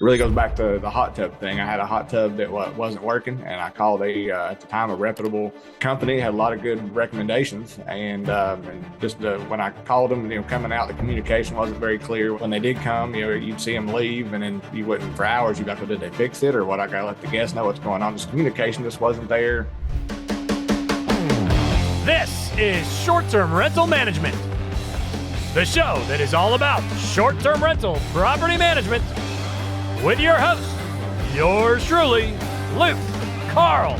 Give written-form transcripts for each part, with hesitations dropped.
really goes back to the hot tub thing. I had a hot tub that wasn't working, and I called at the time, a reputable company, had a lot of good recommendations. And when I called them, coming out, the communication wasn't very clear. When they did come, you'd see them leave, and then you wouldn't, for hours, you'd be like, well, did they fix it or what? I got to let the guests know what's going on. Just communication just wasn't there. This is Short-Term Rental Management, the show that is all about short-term rental property management, with your host, yours truly, Luke Carl.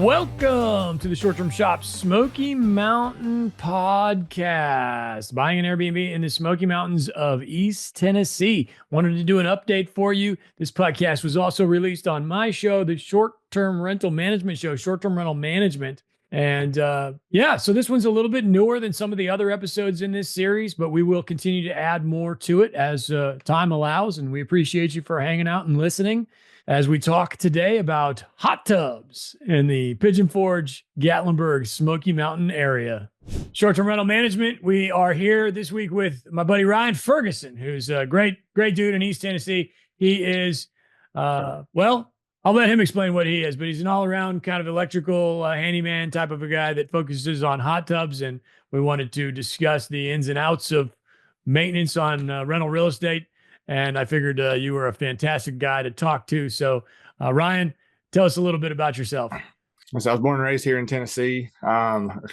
Welcome to the Short-Term Shop Smoky Mountain Podcast. Buying an Airbnb in the Smoky Mountains of East Tennessee. Wanted to do an update for you. This podcast was also released on my show, the Short-Term Rental Management Show, Short-Term Rental Management. And so this one's a little bit newer than some of the other episodes in this series, but we will continue to add more to it as time allows. And we appreciate you for hanging out and listening as we talk today about hot tubs in the Pigeon Forge, Gatlinburg, Smoky Mountain area. Short-term rental management. We are here this week with my buddy Ryan Ferguson, who's a great dude in East Tennessee. He is, I'll let him explain what he is, but he's an all-around kind of electrical handyman type of a guy that focuses on hot tubs, and we wanted to discuss the ins and outs of maintenance on rental real estate, and I figured you were a fantastic guy to talk to. So, Ryan, tell us a little bit about yourself. So I was born and raised here in Tennessee.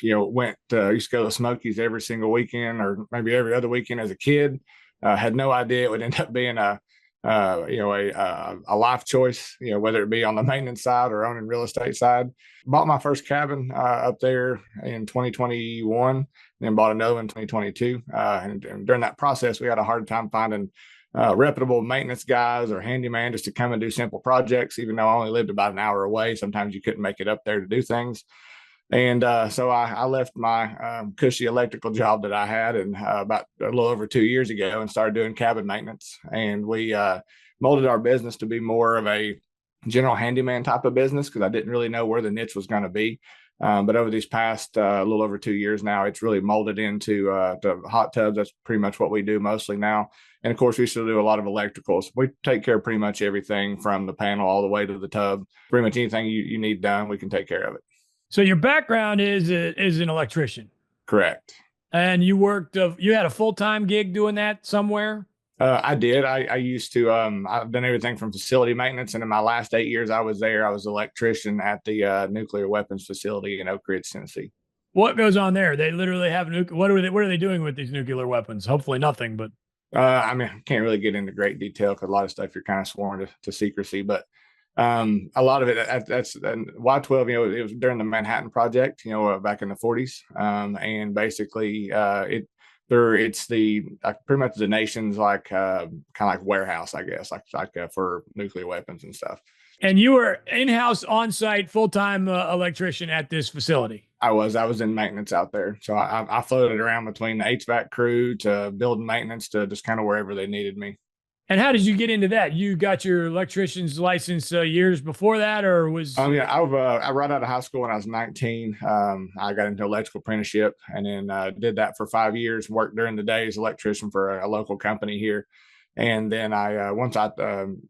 Used to go to Smokies every single weekend or maybe every other weekend as a kid. Had no idea it would end up being a life choice, whether it be on the maintenance side or owning real estate side. Bought my first cabin up there in 2021, then bought another one in 2022. And during that process, we had a hard time finding reputable maintenance guys or handyman just to come and do simple projects, even though I only lived about an hour away. Sometimes you couldn't make it up there to do things. And so I left my cushy electrical job that I had and about a little over 2 years ago and started doing cabin maintenance. And we molded our business to be more of a general handyman type of business because I didn't really know where the niche was going to be. But over these past a little over 2 years now, it's really molded into the hot tubs. That's pretty much what we do mostly now. And of course, we still do a lot of electricals. We take care of pretty much everything from the panel all the way to the tub. Pretty much anything you need done, we can take care of it. So your background is an electrician. Correct. And you had a full-time gig doing that somewhere? I did. I used to, I've done everything from facility maintenance. And in my last 8 years I was there, I was an electrician at the nuclear weapons facility in Oak Ridge, Tennessee. What goes on there? They literally have what are they doing with these nuclear weapons? Hopefully nothing, but. I can't really get into great detail because a lot of stuff you're kind of sworn to secrecy, but a lot of it, that's Y-12, it was during the Manhattan Project, back in the 40s. And basically it's the pretty much the nation's kind of like warehouse, I guess, like for nuclear weapons and stuff. And you were in-house, on-site, full-time electrician at this facility. I was in maintenance out there. So I floated around between the HVAC crew to building maintenance to just kind of wherever they needed me. And how did you get into that? You got your electrician's license years before that, or was? I right out of high school when I was 19. I got into electrical apprenticeship and then did that for 5 years, worked during the day as electrician for a local company here. And then once I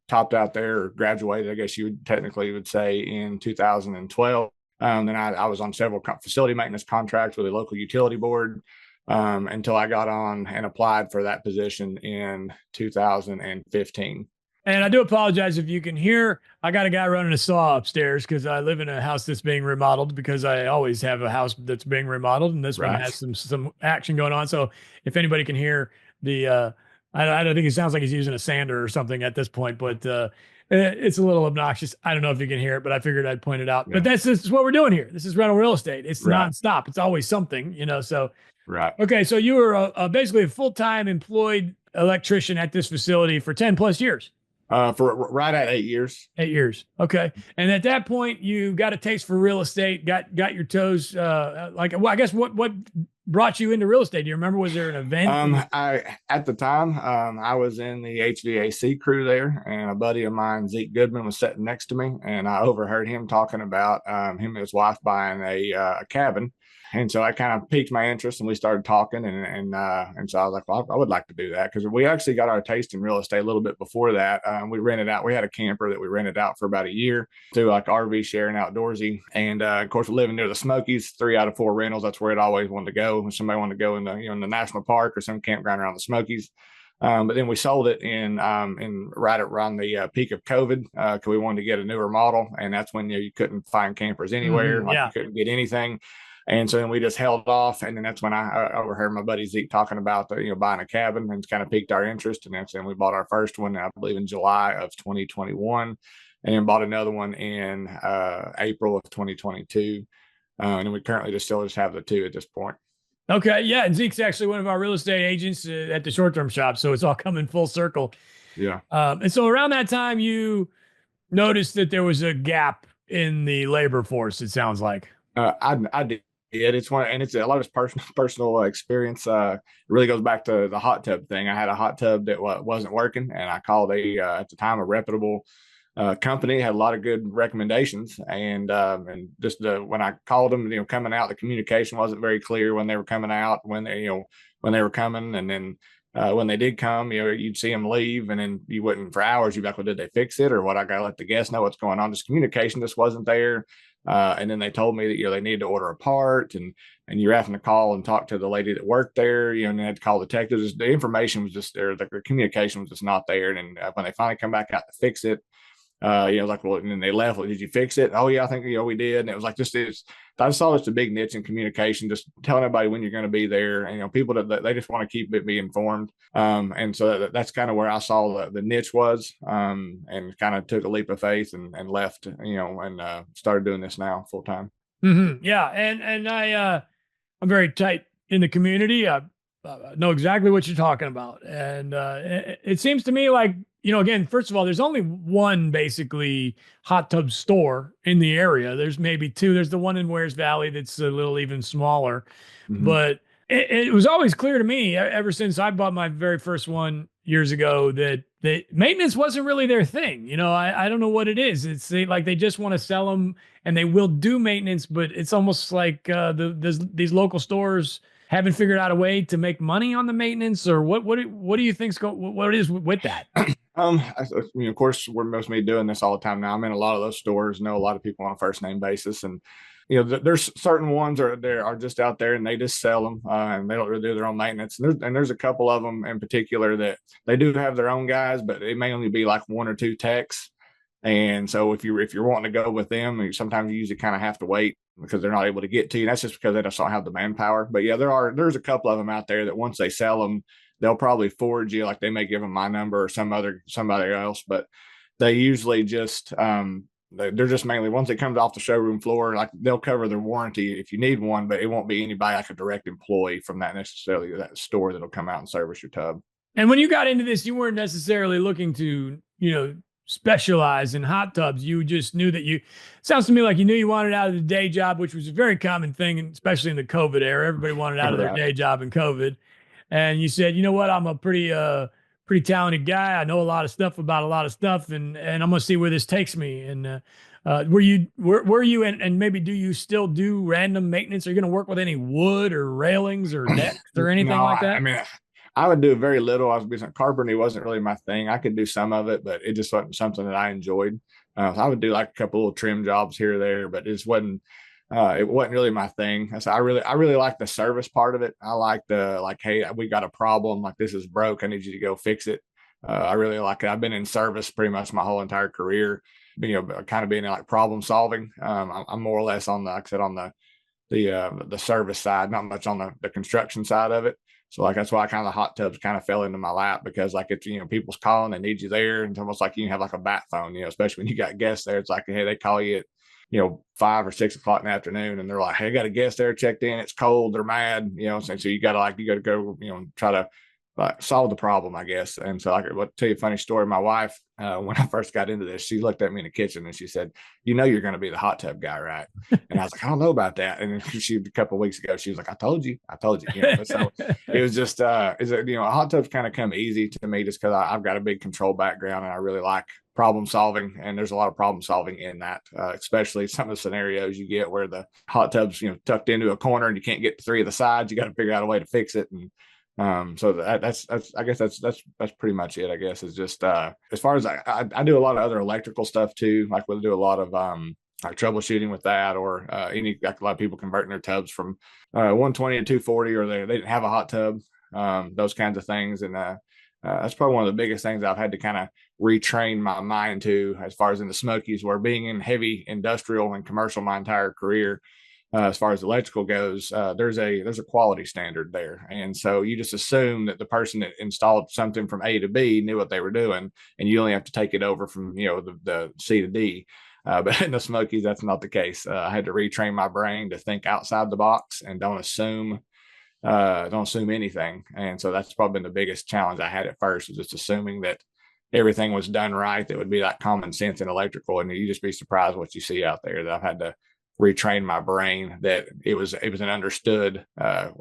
topped out there or graduated, I guess you technically would say in 2012, then I was on several facility maintenance contracts with a local utility board until I got on and applied for that position in 2015. And I do apologize if you can hear, I got a guy running a saw upstairs because I live in a house that's being remodeled because I always have a house that's being remodeled. And this one has some action going on. So if anybody can hear I don't think it sounds like he's using a sander or something at this point, but it's a little obnoxious. I don't know if you can hear it, but I figured I'd point it out. Yeah. But this is what we're doing here. This is rental real estate. It's nonstop. It's always something, so. Right. Okay. So you were basically a full-time employed electrician at this facility for 10 plus years. For right at 8 years. 8 years. Okay. And at that point you got a taste for real estate, got your toes, I guess what brought you into real estate? Do you remember? Was there an event? I at the time, I was in the HVAC crew there, and a buddy of mine, Zeke Goodman, was sitting next to me, and I overheard him talking about him and his wife buying a cabin. And so I kind of piqued my interest, and we started talking, and so I was like, well, I would like to do that because we actually got our taste in real estate a little bit before that. We rented out. We had a camper that we rented out for about a year to like RV sharing outdoorsy, and of course, living near the Smokies, 3 out of 4 rentals. That's where it always wanted to go. When somebody wanted to go in the in the national park or some campground around the Smokies. But then we sold it in right around the peak of COVID because we wanted to get a newer model, and that's when you couldn't find campers anywhere, like you couldn't get anything. And so then we just held off, and then that's when I overheard my buddy Zeke talking about buying a cabin, and it's kind of piqued our interest. And then we bought our first one, I believe, in July of 2021, and then bought another one in April of 2022. And we currently still have the two at this point. Okay, yeah, and Zeke's actually one of our real estate agents at the short-term shop, so it's all coming full circle. Yeah. And so around that time, you noticed that there was a gap in the labor force. It sounds like. I did. It's one, and it's a lot of personal experience. It really goes back to the hot tub thing. I had a hot tub that wasn't working, and I called at the time a reputable company, had a lot of good recommendations, and just when I called them, coming out, the communication wasn't very clear when they were coming out, when they were coming, and then when they did come, you'd see them leave, and then you wouldn't for hours. You'd be like, well, did they fix it or what? I got to let the guests know what's going on. Just communication just wasn't there. And then they told me that they needed to order a part, and you're having to call and talk to the lady that worked there, and they had to call detectives. The information was just there, the communication was just not there. And when they finally come back out to fix it, like, well, and then they left. Well, did you fix it? Oh yeah, I think we did. And it was like I saw just a big niche in communication, just telling everybody when you're going to be there. And people that they just want to keep it be informed. And so that's kind of where I saw the niche was, and kind of took a leap of faith and left, and started doing this now full time. Mm-hmm. Yeah, and I'm very tight in the community. I know exactly what you're talking about, and it seems to me like. Again, first of all, there's only one basically hot tub store in the area. There's maybe two. There's the one in Wares Valley that's a little even smaller. Mm-hmm. But it was always clear to me ever since I bought my very first one years ago that maintenance wasn't really their thing. I don't know what it is. It's like they just want to sell them and they will do maintenance, but it's almost like these local stores haven't figured out a way to make money on the maintenance, or what do you think's what it is with that? Of course, we're mostly doing this all the time now. I'm in a lot of those stores, know a lot of people on a first name basis, and there's certain ones are just out there and they just sell them, and they don't really do their own maintenance. And there's a couple of them in particular that they do have their own guys, but it may only be like 1 or 2 techs. And so if you're wanting to go with them, sometimes you usually kind of have to wait because they're not able to get to you. That's just because they just don't have the manpower. But yeah, there's a couple of them out there that once they sell them, they'll probably forward you, like they may give them my number or somebody else, but they usually just they're just mainly once it comes off the showroom floor, like they'll cover their warranty if you need one, but it won't be anybody like a direct employee from that necessarily that store that'll come out and service your tub. And when you got into this, you weren't necessarily looking to specialize in hot tubs. You just knew that sounds to me like you knew you wanted out of the day job, which was a very common thing, especially in the COVID era. Everybody wanted out of their day job in COVID. And you said, you know what, I'm a pretty talented guy. I know a lot of stuff about a lot of stuff, and I'm going to see where this takes me. And were you, and maybe do you still do random maintenance? Are you going to work with any wood or railings or decks or anything like that? I mean, I would do very little. I was carpentry wasn't really my thing. I could do some of it, but it just wasn't something that I enjoyed. So I would do like a couple little trim jobs here or there, but it wasn't really my thing. So I really like the service part of it. I like hey, we got a problem, like this is broke, I need you to go fix it. I really like it. I've been in service pretty much my whole entire career, kind of being like problem solving. I'm more or less on like I said, on the service side, not much on the construction side of it. So like that's why the hot tubs kind of fell into my lap, because like it's people's calling, they need you there, and it's almost like you have like a bat phone, especially when you got guests there. It's like, hey, they call you at 5 or 6 o'clock in the afternoon, and they're like, hey, I got a guest there checked in, it's cold, they're mad, so you gotta go try to like solve the problem, I guess. And so I could tell you a funny story. My wife, when I first got into this, she looked at me in the kitchen and she said, "You know, you're going to be the hot tub guy, right?" And I was like, "I don't know about that." And then she, a couple of weeks ago, she was like, I told you, you know." But so it was just, hot tubs kind of come easy to me just because I've got a big control background and I really like problem solving, and there's a lot of problem solving in that, especially some of the scenarios you get where the hot tub's tucked into a corner and you can't get to three of the sides. You got to figure out a way to fix it. And so that's I guess that's pretty much it. I guess is just as far as I do a lot of other electrical stuff too. Like we'll do a lot of like troubleshooting with that, or like a lot of people converting their tubs from 120 to 240, or they didn't have a hot tub, those kinds of things. And that's probably one of the biggest things I've had to kind of retrain my mind to, as far as in the Smokies, where being in heavy industrial and commercial my entire career, as far as electrical goes, there's a quality standard there. And so you just assume that the person that installed something from A to B knew what they were doing, and you only have to take it over from the C to D. But in the Smokies, that's not the case. I had to retrain my brain to think outside the box and don't assume anything. And so that's probably been the biggest challenge I had at first, was just assuming that everything was done right. That would be like common sense in electrical, and you just be surprised what you see out there. That I've had to retrain my brain that it was an understood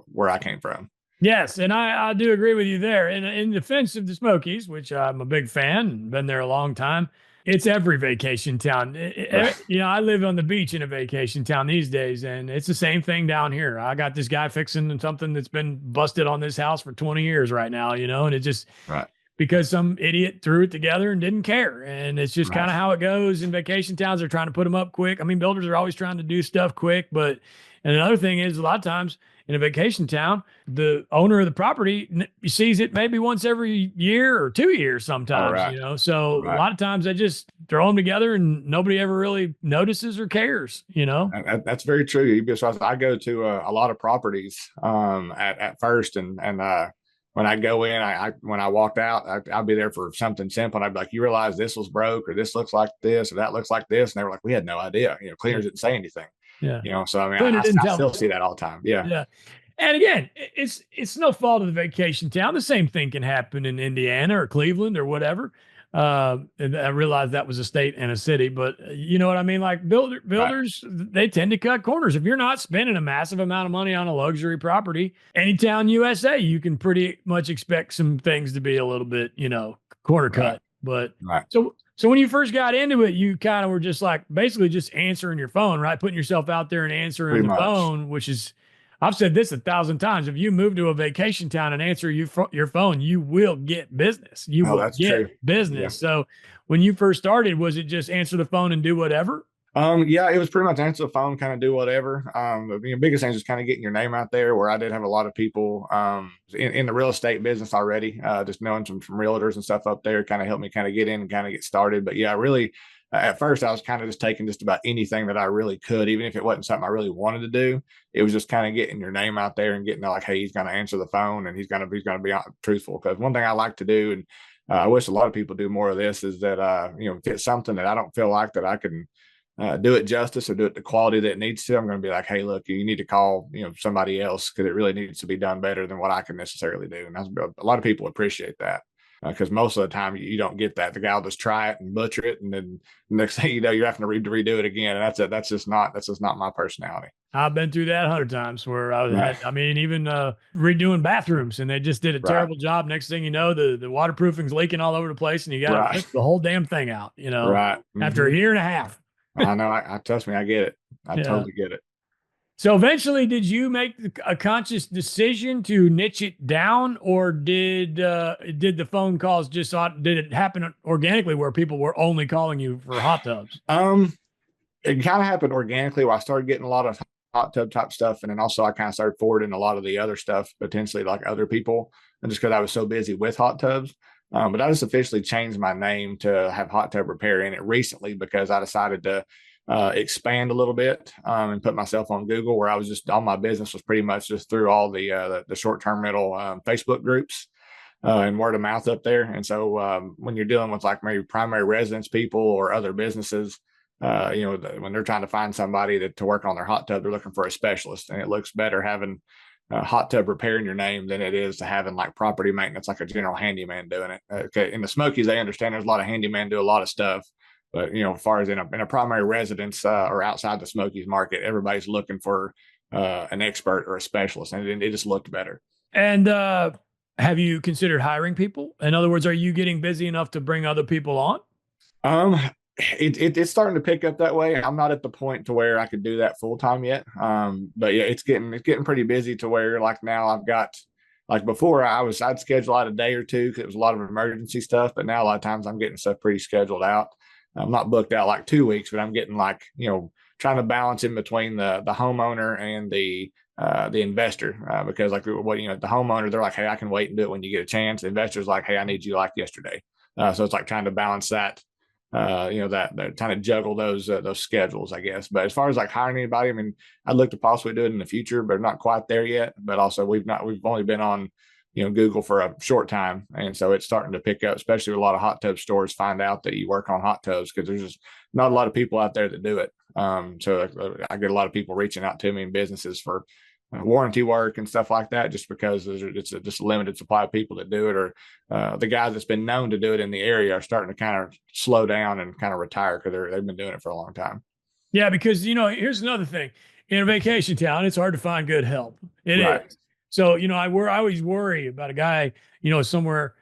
where I came from. Yes, and I do agree with you there. In defense of the Smokies, which I'm a big fan, been there a long time, it's every vacation town. Right. I live on the beach in a vacation town these days, and it's the same thing down here. I got this guy fixing something that's been busted on this house for 20 years right now, and it just Right. because some idiot threw it together and didn't care. And it's just kind Right. of how it goes in vacation towns. They're trying to put them up quick. I mean, builders are always trying to do stuff quick, and another thing is a lot of times in a vacation town, the owner of the property sees it maybe once every year or 2 years All sometimes, right. So a Right. lot of times they just throw them together and nobody ever really notices or cares. That's very true. You'd be surprised. I go to a lot of properties at first, and when I go in, when I walked out, I'll be there for something simple, and I'd be like, "You realize this was broke, or this looks like this, or that looks like this?" And they were like, "We had no idea. Cleaners didn't say anything." Yeah. So I mean, Cleaner didn't I tell still them. see that all the time. Yeah. Yeah. And again, it's no fault of the vacation town. The same thing can happen in Indiana or Cleveland or whatever. And I realized that was a state and a city, but you know what I mean? Like Right. builders, they tend to cut corners. If you're not spending a massive amount of money on a luxury property, any town USA, you can pretty much expect some things to be a little bit, corner Right. cut. But Right. so when you first got into it, you kind of were just like basically just answering your phone, right? Putting yourself out there and answering Pretty the much. phone, which is, I've said this 1,000 times. If you move to a vacation town and answer your phone, you will get business. You Oh, will that's get true. Yeah. business. So when you first started, was it just answer the phone and do whatever? Yeah, it was pretty much answer the phone, kind of do whatever. The biggest thing is just kind of getting your name out there. Where I did have a lot of people in the real estate business already, just knowing some realtors and stuff up there, kind of helped me kind of get in and kind of get started. But yeah, really, at first I was kind of just taking just about anything that I really could, even if it wasn't something I really wanted to do. It was just kind of getting your name out there and getting like, hey, he's going to answer the phone and he's going to be truthful. Because one thing I like to do, and I wish a lot of people do more of this, is that if it's something that I don't feel like that I can do it justice or do it the quality that it needs to, I'm going to be like, hey, look, you need to call somebody else, because it really needs to be done better than what I can necessarily do. And a lot of people appreciate that, because most of the time you don't get that. The guy will just try it and butcher it, and then the next thing you know, you're having to redo it again. And that's just not my personality. I've been through that 100 times where Right. even redoing bathrooms, and they just did a Right. terrible job. Next thing you know, the waterproofing's leaking all over the place and you got to Right. fix the whole damn thing out, Right. after a year and a half. I know. I trust me. I get it. I Yeah. totally get it. So eventually, did you make a conscious decision to niche it down, or did the phone calls did it happen organically where people were only calling you for hot tubs? It kind of happened organically, where I started getting a lot of hot tub type stuff. And then also I kind of started forwarding a lot of the other stuff, potentially like other people, and just because I was so busy with hot tubs. But I just officially changed my name to have hot tub repair in it recently, because I decided to expand a little bit, and put myself on Google, where I was just, all my business was pretty much just through all the short-term rental Facebook groups, and word of mouth up there. And so when you're dealing with like maybe primary residence people or other businesses, when they're trying to find somebody to work on their hot tub, they're looking for a specialist, and it looks better having hot tub repair in your name than it is to having like property maintenance, like a general handyman doing it. Okay, in the Smokies, they understand there's a lot of handyman do a lot of stuff, but as far as in a primary residence or outside the Smokies market, everybody's looking for an expert or a specialist, and it just looked better. And have you considered hiring people? In other words, are you getting busy enough to bring other people on? Um, it's starting to pick up that way. I'm not at the point to where I could do that full time yet. But yeah, it's getting pretty busy to where like now I've got like before I'd schedule out a day or two because it was a lot of emergency stuff. But now a lot of times I'm getting stuff pretty scheduled out. I'm not booked out like 2 weeks, but I'm getting like trying to balance in between the homeowner and the investor because like what the homeowner, they're like, hey, I can wait and do it when you get a chance. The investor's like, hey, I need you like yesterday. So it's like trying to balance that that kind of juggle those schedules, I guess. But as far as like hiring anybody, I mean, I'd look to possibly do it in the future, but not quite there yet. But also we've only been on Google for a short time, and so it's starting to pick up, especially with a lot of hot tub stores find out that you work on hot tubs because there's just not a lot of people out there that do it. So I get a lot of people reaching out to me in businesses for warranty work and stuff like that, just because it's just a limited supply of people that do it, or the guys that's been known to do it in the area are starting to kind of slow down and kind of retire because they've been doing it for a long time. Yeah, because here's another thing. In a vacation town, it's hard to find good help. It Right. is. So, I always worry about a guy, somewhere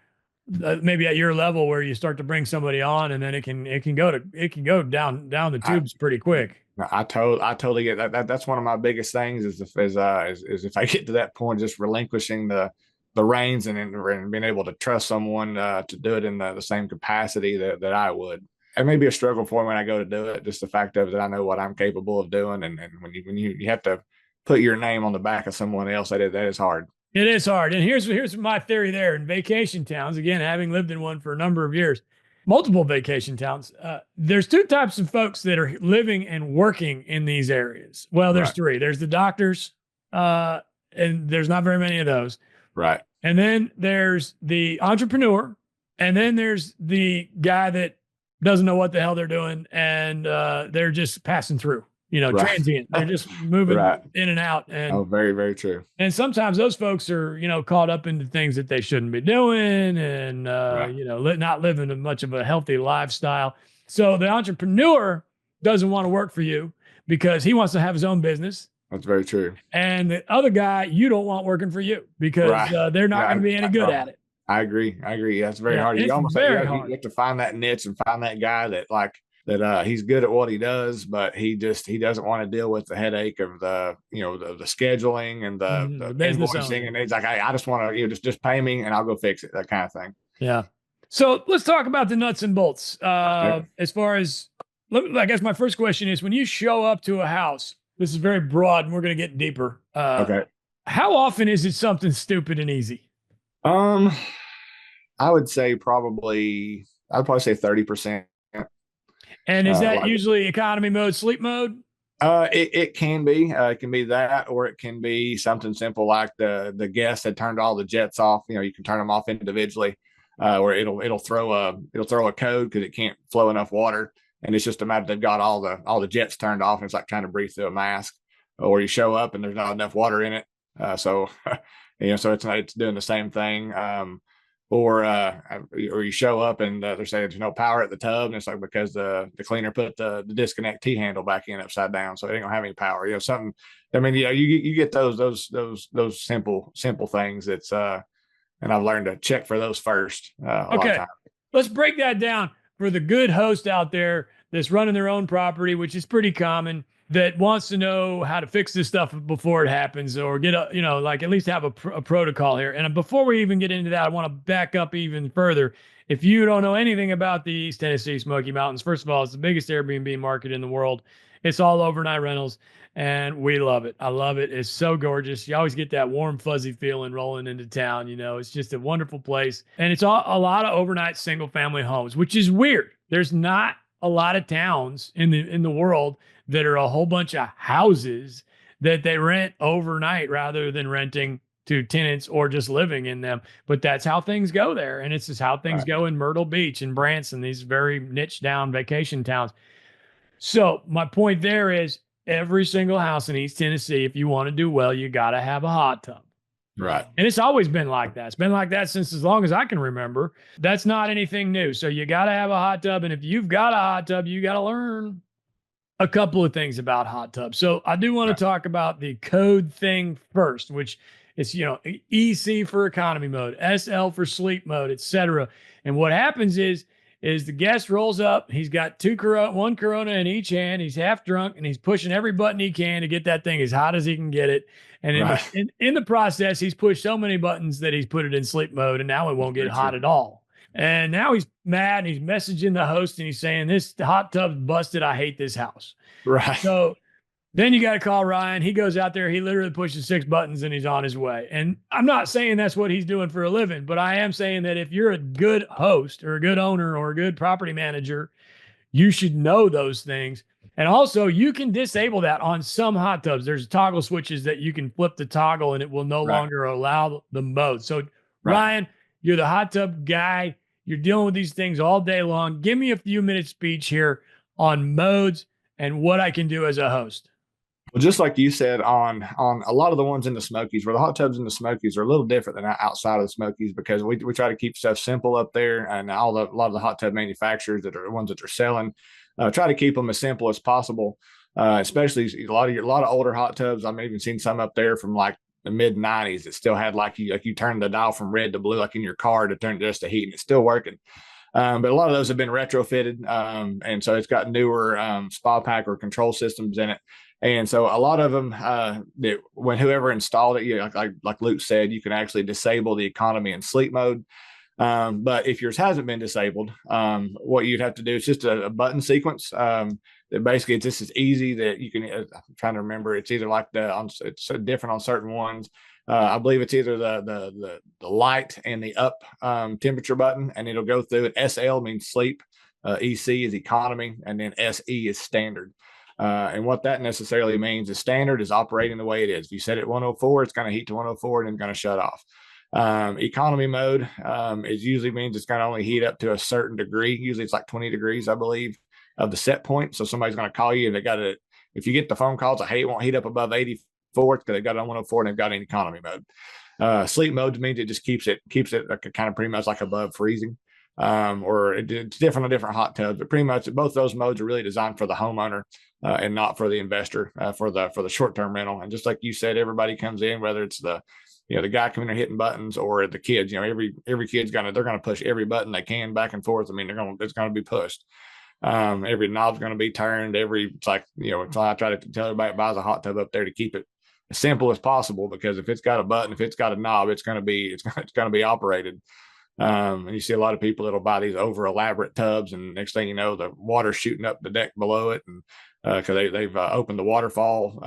maybe at your level where you start to bring somebody on and then it can go down the tubes pretty quick. I totally get that. That's one of my biggest things is if I get to that point, just relinquishing the reins and being able to trust someone to do it in the same capacity that I would. It may be a struggle for me when I go to do it. Just the fact of that I know what I'm capable of doing, and when you have to put your name on the back of someone else, that is hard. It is hard. And here's my theory there. In vacation towns, again, having lived in one for a number of years, multiple vacation towns, there's two types of folks that are living and working in these areas. Well, there's Right. three. There's the doctors, and there's not very many of those. Right. And then there's the entrepreneur, and then there's the guy that doesn't know what the hell they're doing, and they're just passing through. Right. Transient. They're just moving Right. in and out. And very, very true. and sometimes those folks are, caught up into things that they shouldn't be doing, and Right. not living much of a healthy lifestyle. So the entrepreneur doesn't want to work for you because he wants to have his own business. That's very true. And the other guy, you don't want working for you because Right. they're not going to be any good at it. I agree. Yeah, it's very hard. It's You almost very you hard. have to find that niche and find that guy that he's good at what he does, but he doesn't want to deal with the headache of the scheduling and the business invoicing, owner. and he's like, I just want to just pay me and I'll go fix it, that kind of thing. Yeah. So let's talk about the nuts and bolts. Okay. As far as, I guess my first question is, when you show up to a house, this is very broad and we're going to get deeper. Okay. How often is it something stupid and easy? I would say I'd probably say 30%. And is that usually economy mode, sleep mode? It can be. It can be that, or it can be something simple like the guest had turned all the jets off. You can turn them off individually, where it'll throw a code because it can't flow enough water, and it's just a matter they've got all the jets turned off, and it's like trying to breathe through a mask. Or you show up and there's not enough water in it, so so it's doing the same thing. Or you show up and they're saying there's no power at the tub, and it's like because the cleaner put the disconnect T handle back in upside down, so it ain't gonna have any power. Something. I mean, you get those simple things. It's and I've learned to check for those first. Okay, let's break that down for the good host out there that's running their own property, which is pretty common, that wants to know how to fix this stuff before it happens, or get at least have a protocol here. And before we even get into that, I want to back up even further. If you don't know anything about the East Tennessee Smoky Mountains, first of all, it's the biggest Airbnb market in the world. It's all overnight rentals, and we love it. I love it. It's so gorgeous. You always get that warm, fuzzy feeling rolling into town. It's just a wonderful place. And it's a lot of overnight single family homes, which is weird. There's not a lot of towns in the world that are a whole bunch of houses that they rent overnight rather than renting to tenants or just living in them. But that's how things go there. And it's just how things go in Myrtle Beach and Branson, these very niche down vacation towns. So my point there is, every single house in East Tennessee, if you want to do well, you got to have a hot tub. Right. And it's always been like that. It's been like that since as long as I can remember. That's not anything new. So you got to have a hot tub. And if you've got a hot tub, you got to learn a couple of things about hot tubs. So I do want to Right. talk about the code thing first, which is, EC for economy mode, SL for sleep mode, etc. And what happens is the guest rolls up. He's got one Corona in each hand. He's half drunk and he's pushing every button he can to get that thing as hot as he can get it. And Right. in the process, he's pushed so many buttons that he's put it in sleep mode, and now it won't get hot at all. And now he's mad and he's messaging the host and he's saying, "This hot tub's busted. I hate this house." Right. So then you got to call Ryan. He goes out there. He literally pushes 6 buttons and he's on his way. And I'm not saying that's what he's doing for a living, but I am saying that if you're a good host or a good owner or a good property manager, you should know those things. And also, you can disable that on some hot tubs. There's toggle switches that you can flip the toggle and it will no Right. longer allow the mode. So, Right. Ryan, you're the hot tub guy. You're dealing with these things all day long. Give me a few minute speech here on modes and what I can do as a host. Well, just like you said, on a lot of the ones in the Smokies, where the hot tubs in the Smokies are a little different than outside of the Smokies, because we try to keep stuff simple up there, and a lot of the hot tub manufacturers that are the ones that are selling try to keep them as simple as possible. Especially a lot of older hot tubs. I've even seen some up there from like the mid '90s that still had like you turn the dial from red to blue, like in your car, to turn just to heat, and it's still working. But a lot of those have been retrofitted, and so it's got newer spa pack or control systems in it. And so a lot of them, that when whoever installed it, like Luke said, you can actually disable the economy and sleep mode. But if yours hasn't been disabled, what you'd have to do is just a button sequence. That basically it's just as easy that you can. I'm trying to remember. It's either like it's different on certain ones. I believe it's either the light and the up temperature button, and it'll go through it. SL means sleep, EC is economy, and then SE is standard. And what that necessarily means is standard is operating the way it is. If you set it 104, it's going to heat to 104 and then going to shut off. Economy mode is usually means it's going to only heat up to a certain degree. Usually it's like 20 degrees, I believe, of the set point. So somebody's going to call you and they got it. If you get the phone calls, it won't heat up above 84 because they got it on 104 and they've got it in economy mode. Sleep mode means it just keeps it like kind of pretty much like above freezing. Or it's different on different hot tubs, but pretty much both those modes are really designed for the homeowner and not for the investor, for the short-term rental. And just like you said, everybody comes in, whether it's the guy coming in hitting buttons or the kids. Every kid's they're gonna push every button they can back and forth. I mean, it's gonna be pushed. Every knob's gonna be turned. It's like so I try to tell everybody that buys a hot tub up there to keep it as simple as possible, because if it's got a button, if it's got a knob, it's gonna be operated. And you see a lot of people that'll buy these over elaborate tubs, and next thing you know, the water's shooting up the deck below it, and because they've opened the waterfall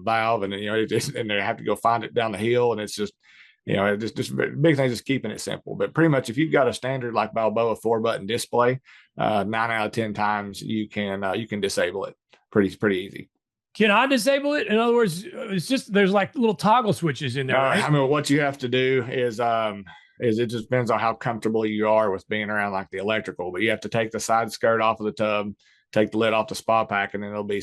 valve, and and they have to go find it down the hill, and it's just just big thing is keeping it simple. But pretty much, if you've got a standard like Balboa 4-button display, 9 out of 10 times you can disable it pretty easy. Can I disable it? In other words, it's just there's like little toggle switches in there. Right? I mean, what you have to do is it just depends on how comfortable you are with being around like the electrical. But you have to take the side skirt off of the tub, take the lid off the spa pack, and then there'll be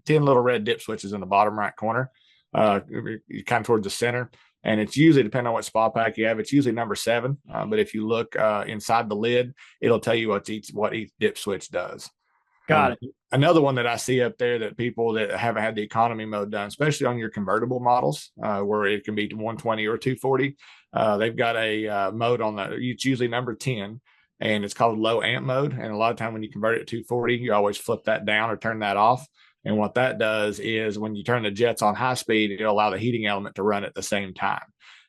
10 little red dip switches in the bottom right corner, kind of towards the center. And it's usually, depending on what spa pack you have, it's usually number 7. But if you look inside the lid, it'll tell you what each dip switch does. Got it. Another one that I see up there that people that haven't had the economy mode done, especially on your convertible models, where it can be 120 or 240, they've got a mode on it's usually number 10, and it's called low amp mode. And a lot of time when you convert it to 240, you always flip that down or turn that off. And what that does is when you turn the jets on high speed, it'll allow the heating element to run at the same time.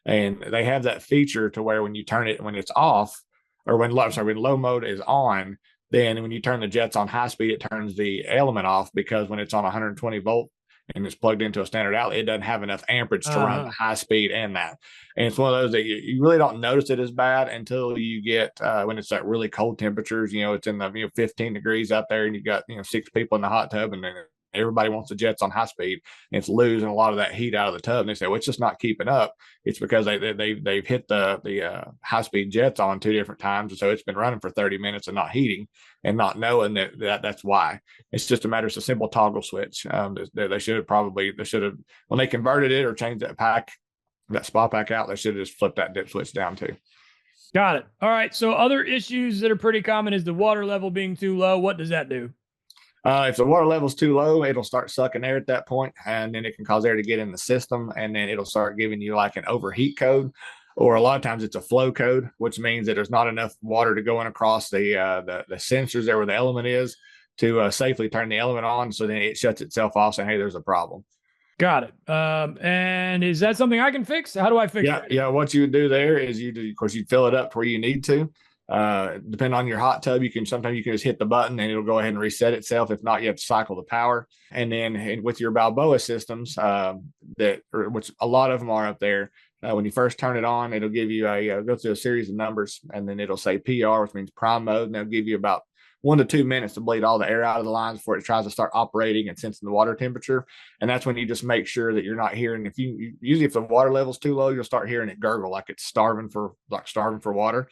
And they have that feature to where when you turn it, when it's off, or when low mode is on, then when you turn the jets on high speed, it turns the element off, because when it's on 120 volt and it's plugged into a standard outlet, it doesn't have enough amperage to run the high speed and that. And it's one of those that you really don't notice it as bad until you get when it's at really cold temperatures. It's in the 15 degrees out there, and you got 6 people in the hot tub, and then everybody wants the jets on high speed, and it's losing a lot of that heat out of the tub. And they say, well, it's just not keeping up. It's because they've hit the high speed jets on 2 different times, and so it's been running for 30 minutes and not heating, and not knowing that's why. It's just a matter. It's a simple toggle switch. They should have when they converted it or changed that spa pack out, they should have just flipped that dip switch down too. Got it. All right. So other issues that are pretty common is the water level being too low. What does that do? If the water level's too low, it'll start sucking air at that point, and then it can cause air to get in the system, and then it'll start giving you like an overheat code, or a lot of times it's a flow code, which means that there's not enough water to going across the sensors there where the element is to safely turn the element on. So then it shuts itself off, saying, "Hey, there's a problem." Got it. And is that something I can fix? How do I fix it? Yeah. What you would do there is of course, you'd fill it up to where you need to. Depending on your hot tub, sometimes you can just hit the button and it'll go ahead and reset itself. If not, you have to cycle the power. And then with your Balboa systems, which a lot of them are up there, when you first turn it on, it'll give you go through a series of numbers, and then it'll say PR, which means prime mode, and they'll give you about 1 to 2 minutes to bleed all the air out of the lines before it tries to start operating and sensing the water temperature. And that's when you just make sure that you're not hearing, usually if the water level's too low, you'll start hearing it gurgle like it's starving for water.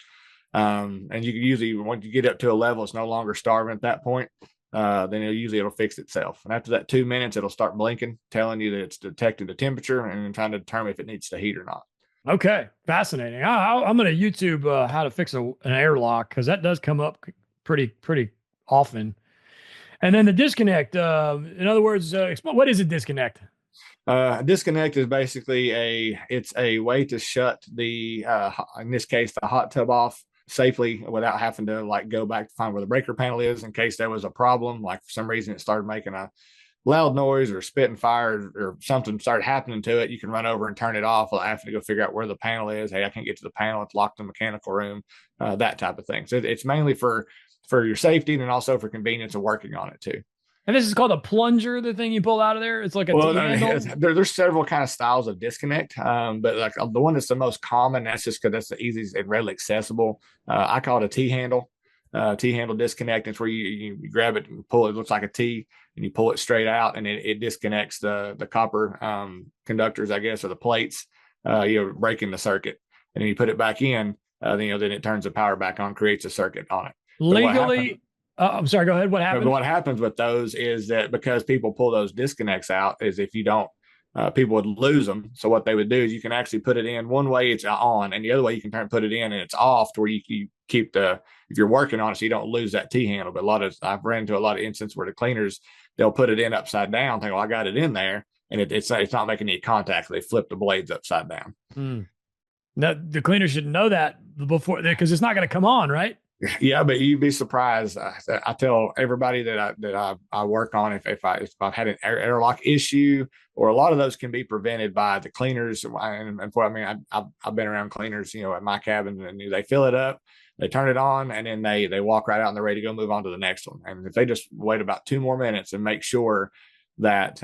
And you can usually, once you get up to a level, it's no longer starving at that point. Then it'll fix itself. And after that 2 minutes, it'll start blinking, telling you that it's detecting the temperature and trying to determine if it needs to heat or not. Okay. Fascinating. I'm going to YouTube how to fix an airlock, because that does come up pretty often. And then the disconnect, in other words, what is a disconnect? Disconnect is basically it's a way to shut in this case, the hot tub off safely without having to like go back to find where the breaker panel is in case there was a problem. Like for some reason it started making a loud noise or spitting fire or something started happening to it. You can run over and turn it off without having to go figure out where the panel is. Hey, I can't get to the panel. It's locked in the mechanical room, that type of thing. So it's mainly for your safety and also for convenience of working on it too. And this is called a plunger, the thing you pull out of there? It's like a T-handle? There's several kind of styles of disconnect, but like the one that's the most common, that's just because that's the easiest and readily accessible. I call it a T-handle. T-handle disconnect. It's where you grab it and pull it. It looks like a T, and you pull it straight out, and it disconnects the copper conductors, I guess, or the plates, breaking the circuit. And then you put it back in, then it turns the power back on, creates a circuit on it. Legally, I'm sorry, go ahead. What happens? What happens with those is that because people pull those disconnects out, is if you don't, people would lose them. So what they would do is you can actually put it in one way, it's on, and the other way you can put it in and it's off to where you keep if you're working on it, so you don't lose that T handle. But I've ran into a lot of instances where the cleaners, they'll put it in upside down, think, well, I got it in there, and it's not making any contact. They flip the blades upside down. Now, the cleaner should know that before, because it's not going to come on, right? Yeah, but you'd be surprised. I tell everybody that I work on, if I've had an airlock issue, or a lot of those can be prevented by the cleaners. I've been around cleaners, at my cabin, and they fill it up, they turn it on, and then they walk right out and they're ready to go move on to the next one. And if they just wait about 2 more minutes and make sure that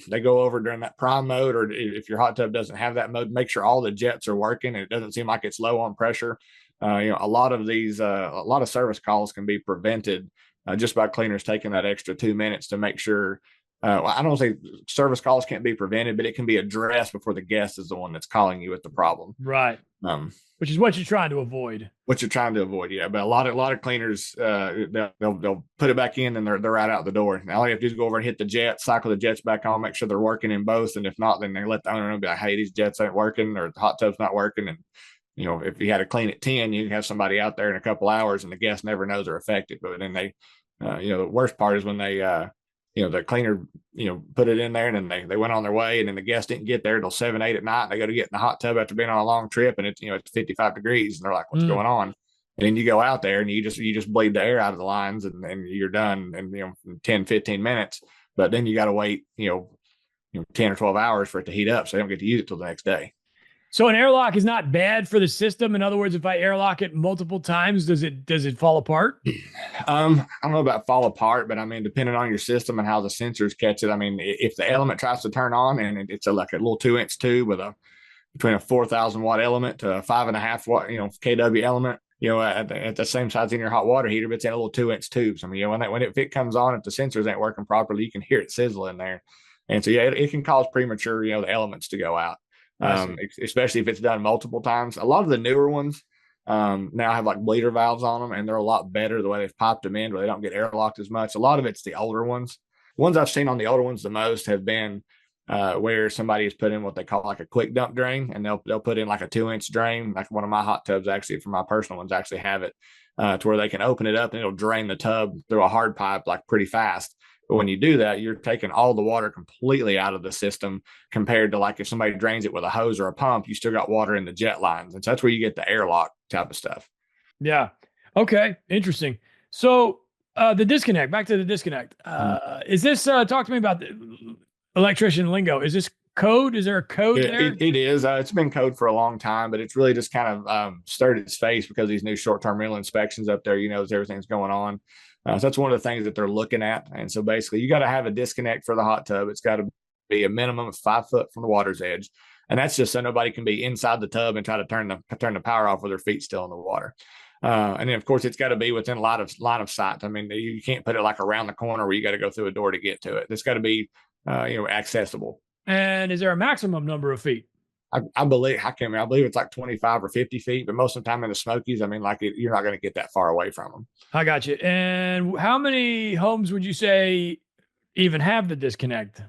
they go over during that prime mode, or if your hot tub doesn't have that mode, make sure all the jets are working and it doesn't seem like it's low on pressure. A lot of service calls can be prevented just by cleaners taking that extra 2 minutes to make sure. I don't say service calls can't be prevented, but it can be addressed before the guest is the one that's calling you with the problem. Right. Which is what you're trying to avoid. Yeah. But a lot of cleaners, they'll put it back in and they're right out the door. Now all you have to do is go over and hit the jets, cycle the jets back on, make sure they're working in both. And if not, then they let the owner know, be like, hey, these jets ain't working, or the hot tub's not working. And if you had to clean at 10, you can have somebody out there in a couple hours and the guest never knows they're affected. But then the worst part is when they, the cleaner, put it in there, and then they went on their way, and then the guest didn't get there until 7, 8 at night. They go to get in the hot tub after being on a long trip, and it's 55 degrees, and they're like, what's going on? And then you go out there and you just bleed the air out of the lines, and you're done in 10, 15 minutes. But then you got to wait, 10 or 12 hours for it to heat up, so they don't get to use it till the next day. So an airlock is not bad for the system. In other words, if I airlock it multiple times, does it fall apart? I don't know about fall apart, but depending on your system and how the sensors catch it. If the element tries to turn on and it's like a little 2-inch tube with between a 4,000 watt element to a 5.5 watt, kW element, at the same size in your hot water heater, but it's in a little 2-inch tubes. I mean, if it comes on, if the sensors ain't working properly, you can hear it sizzling there. And so, yeah, it can cause premature, the elements to go out, I see. especially if it's done multiple times. A lot of the newer ones now have like bleeder valves on them, and they're a lot better the way they've popped them in, where they don't get airlocked as much. A lot of it's the older ones. Ones I've seen on the older ones the most have been where somebody has put in what they call like a quick dump drain, and they'll put in like a 2-inch drain. Like one of my hot tubs, actually, for my personal ones, actually have it to where they can open it up and it'll drain the tub through a hard pipe like pretty fast. But when you do that, you're taking all the water completely out of the system compared to like if somebody drains it with a hose or a pump, you still got water in the jet lines. And so that's where you get the airlock type of stuff. Yeah. Okay. Interesting. So the disconnect, back to the disconnect. Is this, talk to me about the electrician lingo. Is this code? Is there a code there? It is. It's been code for a long time, but it's really just kind of stirred its face because these new short-term rental inspections up there, as everything's going on. So that's one of the things that they're looking at. And so basically you got to have a disconnect for the hot tub. It's got to be a minimum of 5 foot from the water's edge. And that's just so nobody can be inside the tub and try to turn the power off with their feet still in the water. And then of course it's got to be within line of sight. I mean, you can't put it like around the corner where you got to go through a door to get to it. It's got to be, accessible. And is there a maximum number of feet? I believe it's like 25 or 50 feet, but most of the time in the Smokies, I mean, you're not going to get that far away from them. I got you. And how many homes would you say even have the disconnect?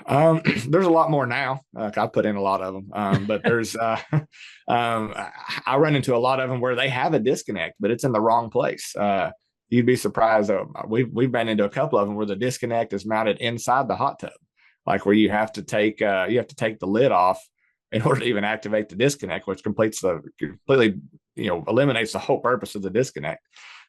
There's a lot more now. I put in a lot of them, but there's I run into a lot of them where they have a disconnect, but it's in the wrong place. You'd be surprised. We've been into a couple of them where the disconnect is mounted inside the hot tub, like where you have to take the lid off in order to even activate the disconnect, which completely eliminates the whole purpose of the disconnect.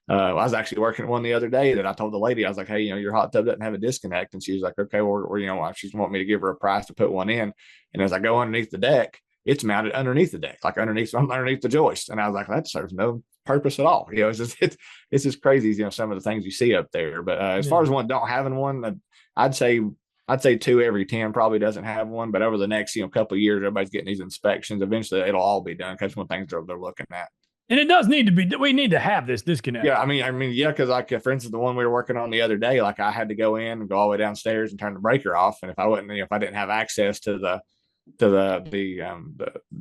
I was actually working at one the other day that I told the lady, I was like, hey, your hot tub doesn't have a disconnect. And she was like, okay, well, she's wanting me to give her a price to put one in. And as I go underneath the deck, it's mounted underneath the deck, like underneath the joist. And I was like, that serves no purpose at all. It's just crazy, some of the things you see up there. But as far as one don't having one, I'd say 2 every 10 probably doesn't have one. But over the next, couple of years, everybody's getting these inspections. Eventually it'll all be done because one things they're looking at. And it does need to be, we need to have this disconnect. Yeah. I mean, yeah. Cause like, for instance, the one we were working on the other day, like I had to go in and go all the way downstairs and turn the breaker off. And if I didn't have access to the